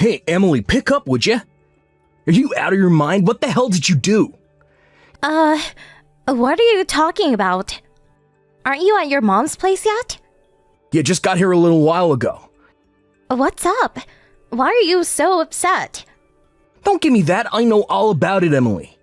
Hey, Emily, pick up, would ya? Are you out of your mind? What the hell did you do? What are you talking about? Aren't you at your mom's place yet? Yeah, just got here a little while ago. What's up? Why are you so upset? Don't give me that. I know all about it, Emily.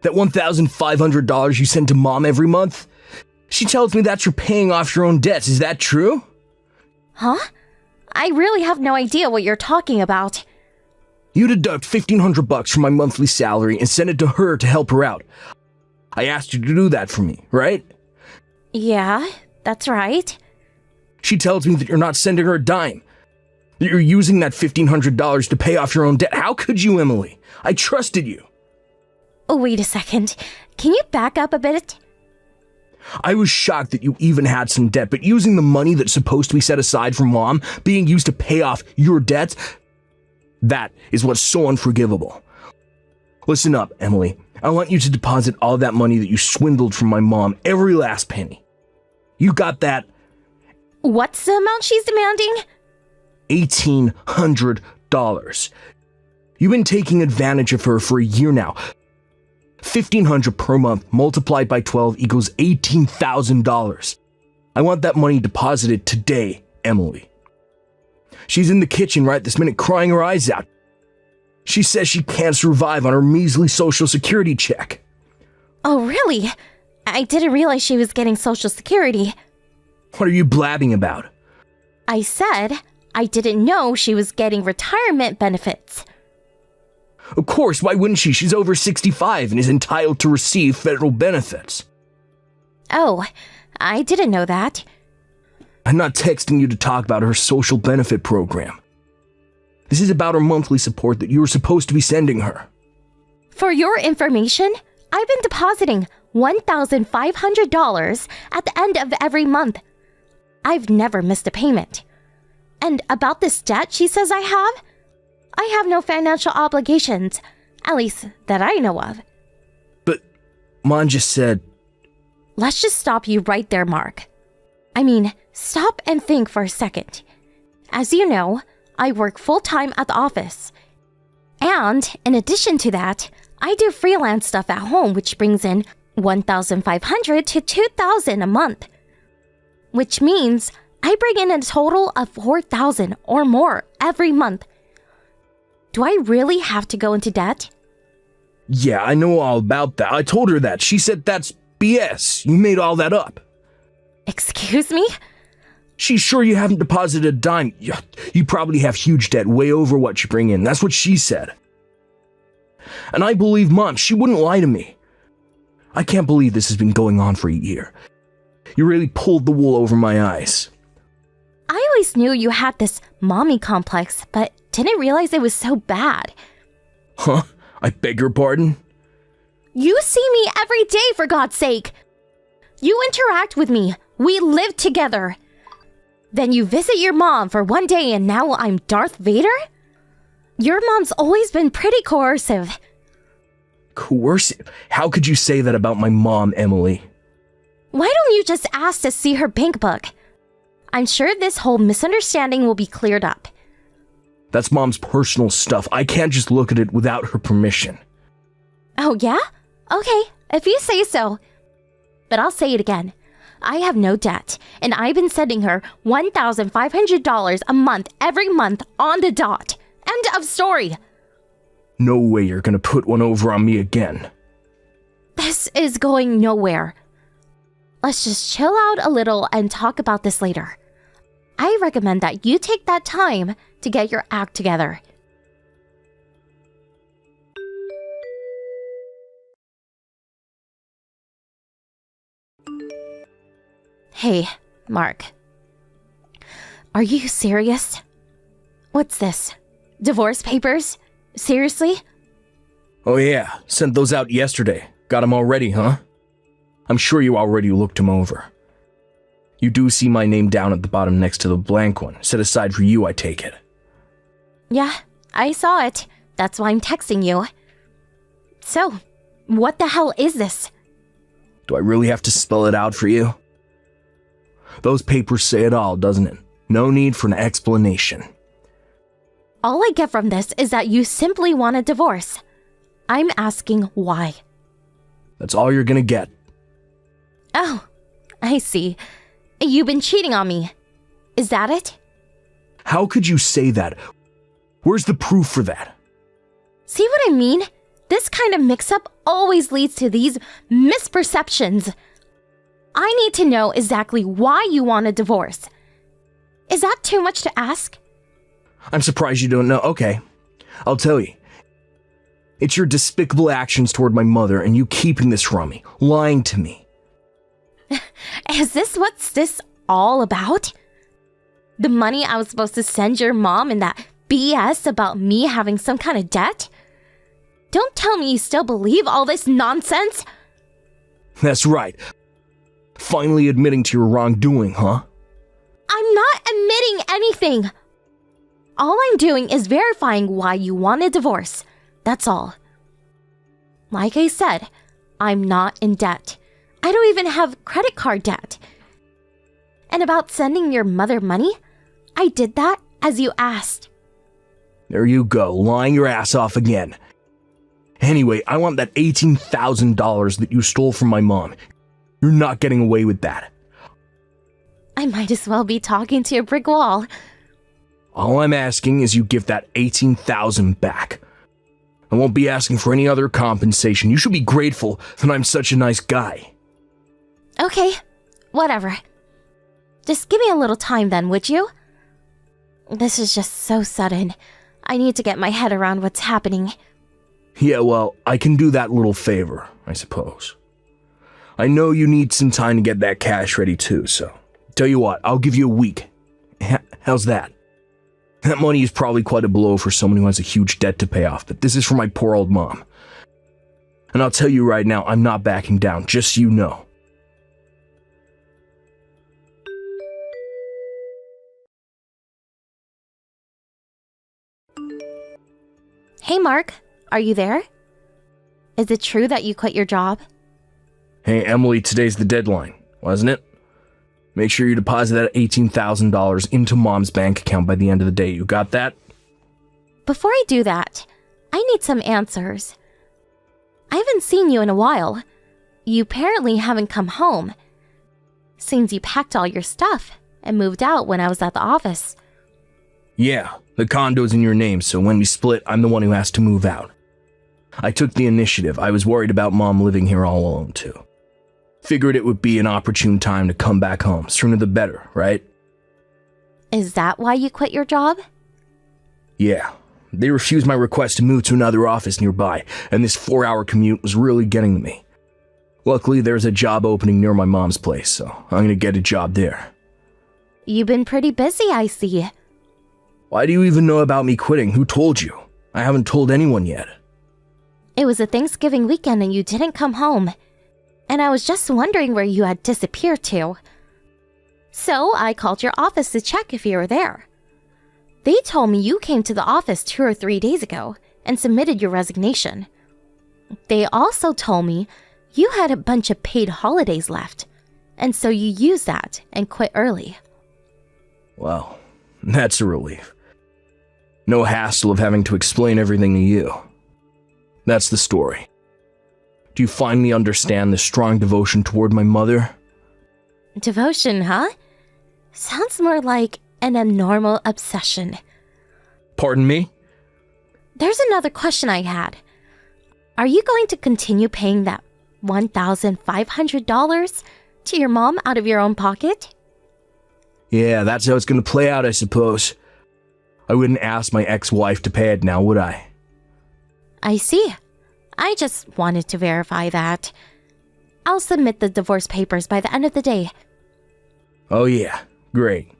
That $1,500 you send to Mom every month? She tells me that you're paying off your own debts. Is that true? Huh? I really have no idea what you're talking about. You deduct $1,500 from my monthly salary and send it to her to help her out. I asked you to do that for me, right? Yeah, that's right. She tells me that you're not sending her a dime. That you're using that $1,500 to pay off your own debt. How could you, Emily? I trusted you. Oh, wait a second. Can you back up a bit? I was shocked that you even had some debt, but using the money that's supposed to be set aside for Mom being used to pay off your debts, that is what's so unforgivable. Listen up, Emily. I want you to deposit all that money that you swindled from my mom, every last penny. You got that? What's the amount she's demanding? $1,800. You've been taking advantage of her for a year now. $1,500 per month multiplied by 12 equals $18,000. I want that money deposited today, Emily. She's in the kitchen right this minute crying her eyes out. She says she can't survive on her measly Social Security check. Oh, really? I didn't realize she was getting Social Security. What are you blabbing about? I said I didn't know she was getting retirement benefits. Of course, why wouldn't she? She's over 65 and is entitled to receive federal benefits. Oh, I didn't know that. I'm not texting you to talk about her social benefit program. This is about her monthly support that you were supposed to be sending her. For your information, I've been depositing $1,500 at the end of every month. I've never missed a payment. And about this debt she says I have no financial obligations, at least that I know of. But Mom just said... Let's just stop you right there, Mark. I mean, stop and think for a second. As you know, I work full-time at the office. And in addition to that, I do freelance stuff at home, which brings in $1,500 to $2,000 a month. Which means I bring in a total of $4,000 or more every month. Do I really have to go into debt? Yeah, I know all about that. I told her that. She said that's BS. You made all that up. Excuse me? She's sure you haven't deposited a dime. You probably have huge debt way over what you bring in. That's what she said. And I believe Mom. She wouldn't lie to me. I can't believe this has been going on for a year. You really pulled the wool over my eyes. I always knew you had this mommy complex, but didn't realize it was so bad. Huh? I beg your pardon? You see me every day, for God's sake. You interact with me. We live together. Then you visit your mom for one day and now I'm Darth Vader? Your mom's always been pretty coercive. Coercive? How could you say that about my mom, Emily? Why don't you just ask to see her bank book? I'm sure this whole misunderstanding will be cleared up. That's Mom's personal stuff. I can't just look at it without her permission. Oh, yeah? Okay, if you say so. But I'll say it again. I have no debt, and I've been sending her $1,500 a month every month on the dot. End of story. No way you're gonna put one over on me again. This is going nowhere. Let's just chill out a little and talk about this later. I recommend that you take that time to get your act together. Hey, Mark. Are you serious? What's this? Divorce papers? Seriously? Oh yeah, sent those out yesterday. Got them already, huh? I'm sure you already looked them over. You do see my name down at the bottom next to the blank one, set aside for you, I take it. Yeah, I saw it. That's why I'm texting you. So, what the hell is this? Do I really have to spell it out for you? Those papers say it all, doesn't it? No need for an explanation. All I get from this is that you simply want a divorce. I'm asking why. That's all you're gonna get. Oh, I see. You've been cheating on me. Is that it? How could you say that? Where's the proof for that? See what I mean? This kind of mix-up always leads to these misperceptions. I need to know exactly why you want a divorce. Is that too much to ask? I'm surprised you don't know. Okay, I'll tell you. It's your despicable actions toward my mother and you keeping this from me, lying to me. Is this what's this all about? The money I was supposed to send your mom and that BS about me having some kind of debt? Don't tell me you still believe all this nonsense. That's right. Finally admitting to your wrongdoing, huh? I'm not admitting anything. All I'm doing is verifying why you want a divorce. That's all. Like I said, I'm not in debt. I don't even have credit card debt. And about sending your mother money, I did that as you asked. There you go, lying your ass off again. Anyway, I want that $18,000 that you stole from my mom. You're not getting away with that. I might as well be talking to a brick wall. All I'm asking is you give that $18,000 back. I won't be asking for any other compensation. You should be grateful that I'm such a nice guy. Okay, whatever. Just give me a little time then, would you? This is just so sudden. I need to get my head around what's happening. Yeah, well, I can do that little favor, I suppose. I know you need some time to get that cash ready too, so tell you what, I'll give you a week. How's that? That money is probably quite a blow for someone who has a huge debt to pay off, but this is for my poor old mom. And I'll tell you right now, I'm not backing down, just so you know. Hey Mark, are you there? Is it true that you quit your job? Hey Emily, today's the deadline, wasn't it? Make sure you deposit that $18,000 into Mom's bank account by the end of the day. You got that? Before I do that, I need some answers. I haven't seen you in a while. You apparently haven't come home. Seems you packed all your stuff and moved out when I was at the office. Yeah, the condo's in your name, so when we split, I'm the one who has to move out. I took the initiative. I was worried about Mom living here all alone, too. Figured it would be an opportune time to come back home. Sooner the better, right? Is that why you quit your job? Yeah. They refused my request to move to another office nearby, and this 4-hour commute was really getting to me. Luckily, there's a job opening near my mom's place, so I'm gonna get a job there. You've been pretty busy, I see. Why do you even know about me quitting? Who told you? I haven't told anyone yet. It was a Thanksgiving weekend and you didn't come home. And I was just wondering where you had disappeared to. So I called your office to check if you were there. They told me you came to the office 2 or 3 days ago and submitted your resignation. They also told me you had a bunch of paid holidays left, and so you used that and quit early. Well, that's a relief. No hassle of having to explain everything to you. That's the story. Do you finally understand the strong devotion toward my mother? Devotion, huh? Sounds more like an abnormal obsession. Pardon me? There's another question I had. Are you going to continue paying that $1,500 to your mom out of your own pocket? Yeah, that's how it's gonna play out, I suppose. I wouldn't ask my ex-wife to pay it now, would I? I see. I just wanted to verify that. I'll submit the divorce papers by the end of the day. Oh yeah, great.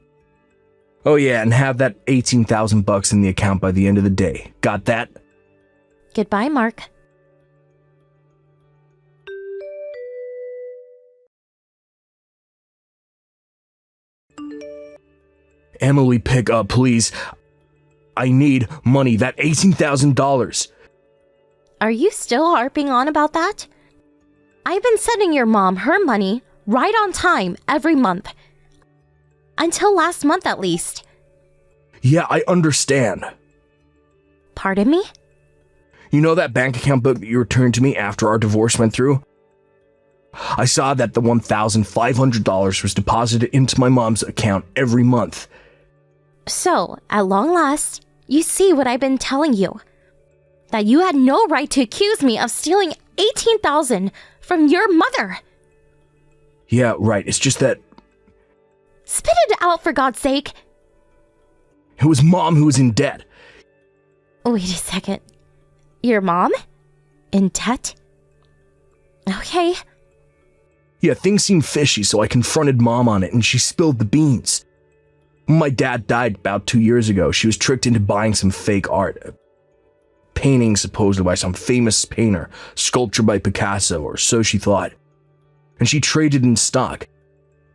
Oh yeah, and have that $18,000 in the account by the end of the day. Got that? Goodbye, Mark. Emily, pick up, please. I need money, that $18,000. Are you still harping on about that? I've been sending your mom her money right on time every month. Until last month, at least. Yeah, I understand. Pardon me? You know that bank account book that you returned to me after our divorce went through? I saw that the $1,500 was deposited into my mom's account every month. So, at long last, you see what I've been telling you. That you had no right to accuse me of stealing $18,000 from your mother. Yeah, right. It's just that Spit it out, for God's sake. it was Mom who was in debt. Wait a second. Your mom? In debt? Okay. Yeah, things seemed fishy, so I confronted Mom on it and she spilled the beans. When my dad died about 2 years ago, she was tricked into buying some fake art. A painting supposedly by some famous painter, sculpture by Picasso, or so she thought. And she traded in stock.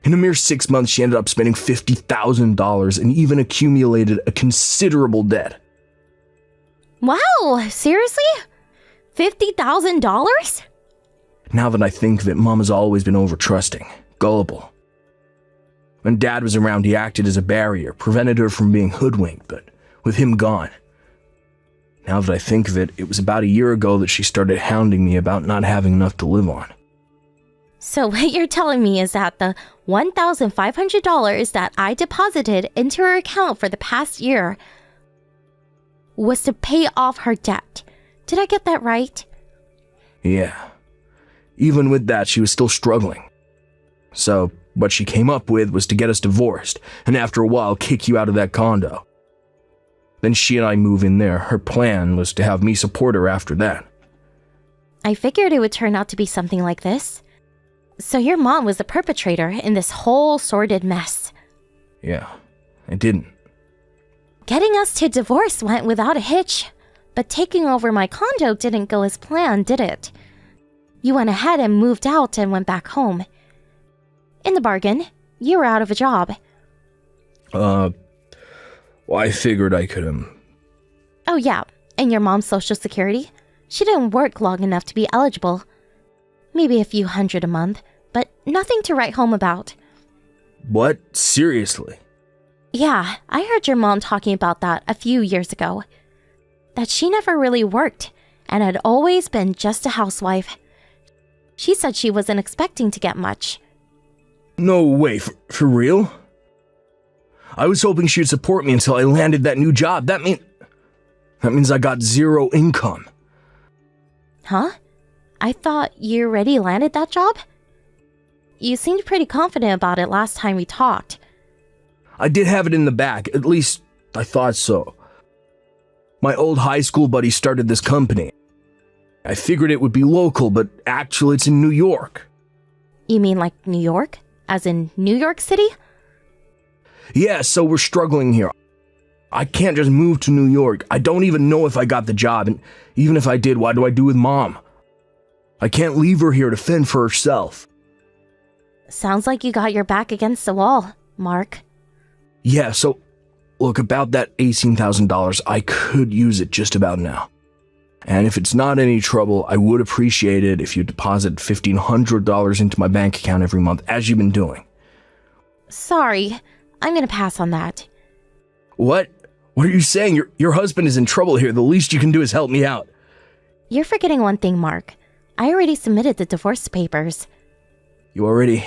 In a mere 6 months, she ended up spending $50,000 and even accumulated a considerable debt. Wow, seriously? $50,000? Now that I think of it, Mom has always been over-trusting, gullible. When Dad was around, he acted as a barrier, prevented her from being hoodwinked, but with him gone. Now that I think of it, it was about a year ago that she started hounding me about not having enough to live on. So what you're telling me is that the $1,500 that I deposited into her account for the past year was to pay off her debt. Did I get that right? Yeah. Even with that, she was still struggling. So, what she came up with was to get us divorced, and after a while kick you out of that condo. Then she and I move in there. Her plan was to have me support her after that. I figured it would turn out to be something like this. So your mom was the perpetrator in this whole sordid mess. Yeah, it didn't. Getting us to divorce went without a hitch, but taking over my condo didn't go as planned, did it? You went ahead and moved out and went back home. In the bargain, you were out of a job. Well, I figured I could, Oh yeah, and your mom's social security? She didn't work long enough to be eligible. Maybe a few hundred a month, but nothing to write home about. What? Seriously? Yeah, I heard your mom talking about that a few years ago. That she never really worked and had always been just a housewife. She said she wasn't expecting to get much. No way, for real? I was hoping she'd support me until I landed that new job. That means I got zero income. Huh? I thought you already landed that job? You seemed pretty confident about it last time we talked. I did have it in the back, at least I thought so. My old high school buddy started this company. I figured it would be local, but actually it's in New York. You mean like New York? As in New York City? Yeah, so we're struggling here. I can't just move to New York. I don't even know if I got the job, and even if I did, what do I do with Mom? I can't leave her here to fend for herself. Sounds like you got your back against the wall, Mark. Yeah, so, look, about that $18,000, I could use it just about now. And if it's not any trouble, I would appreciate it if you deposit $1,500 into my bank account every month, as you've been doing. Sorry, I'm gonna pass on that. What? What are you saying? Your husband is in trouble here. The least you can do is help me out. You're forgetting one thing, Mark. I already submitted the divorce papers. You already?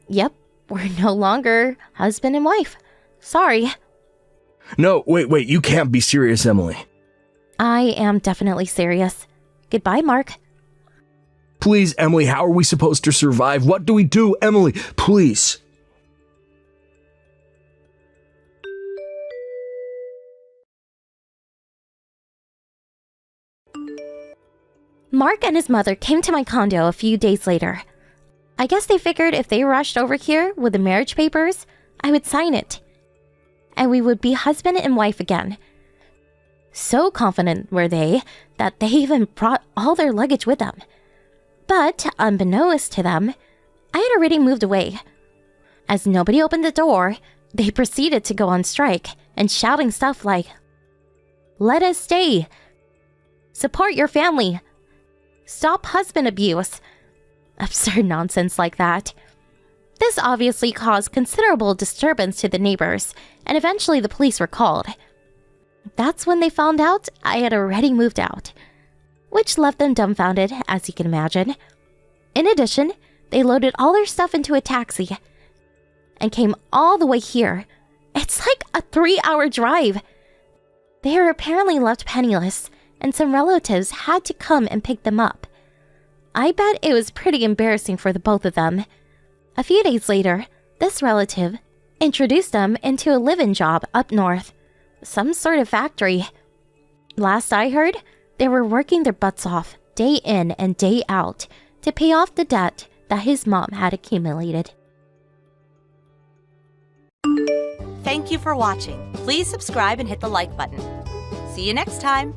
Yep, we're no longer husband and wife. Sorry. No, wait, you can't be serious, Emily. I am definitely serious. Goodbye, Mark. Please, Emily, how are we supposed to survive? What do we do, Emily? Please. Mark and his mother came to my condo a few days later. I guess they figured if they rushed over here with the marriage papers, I would sign it. And we would be husband and wife again. So confident were they that they even brought all their luggage with them. But, unbeknownst to them, I had already moved away. As nobody opened the door, they proceeded to go on strike and shouting stuff like, "Let us stay! Support your family! Stop husband abuse!" Absurd nonsense like that. This obviously caused considerable disturbance to the neighbors, and eventually the police were called. that's when they found out I had already moved out, which left them dumbfounded, as you can imagine. In addition, they loaded all their stuff into a taxi and came all the way here. It's like a 3-hour drive. They were apparently left penniless, and some relatives had to come and pick them up. I bet it was pretty embarrassing for the both of them. A few days later, this relative introduced them into a live-in job up north, some sort of factory. Last I heard, they were working their butts off, day in and day out, to pay off the debt that his mom had accumulated. Thank you for watching. Please subscribe and hit the like button. See you next time.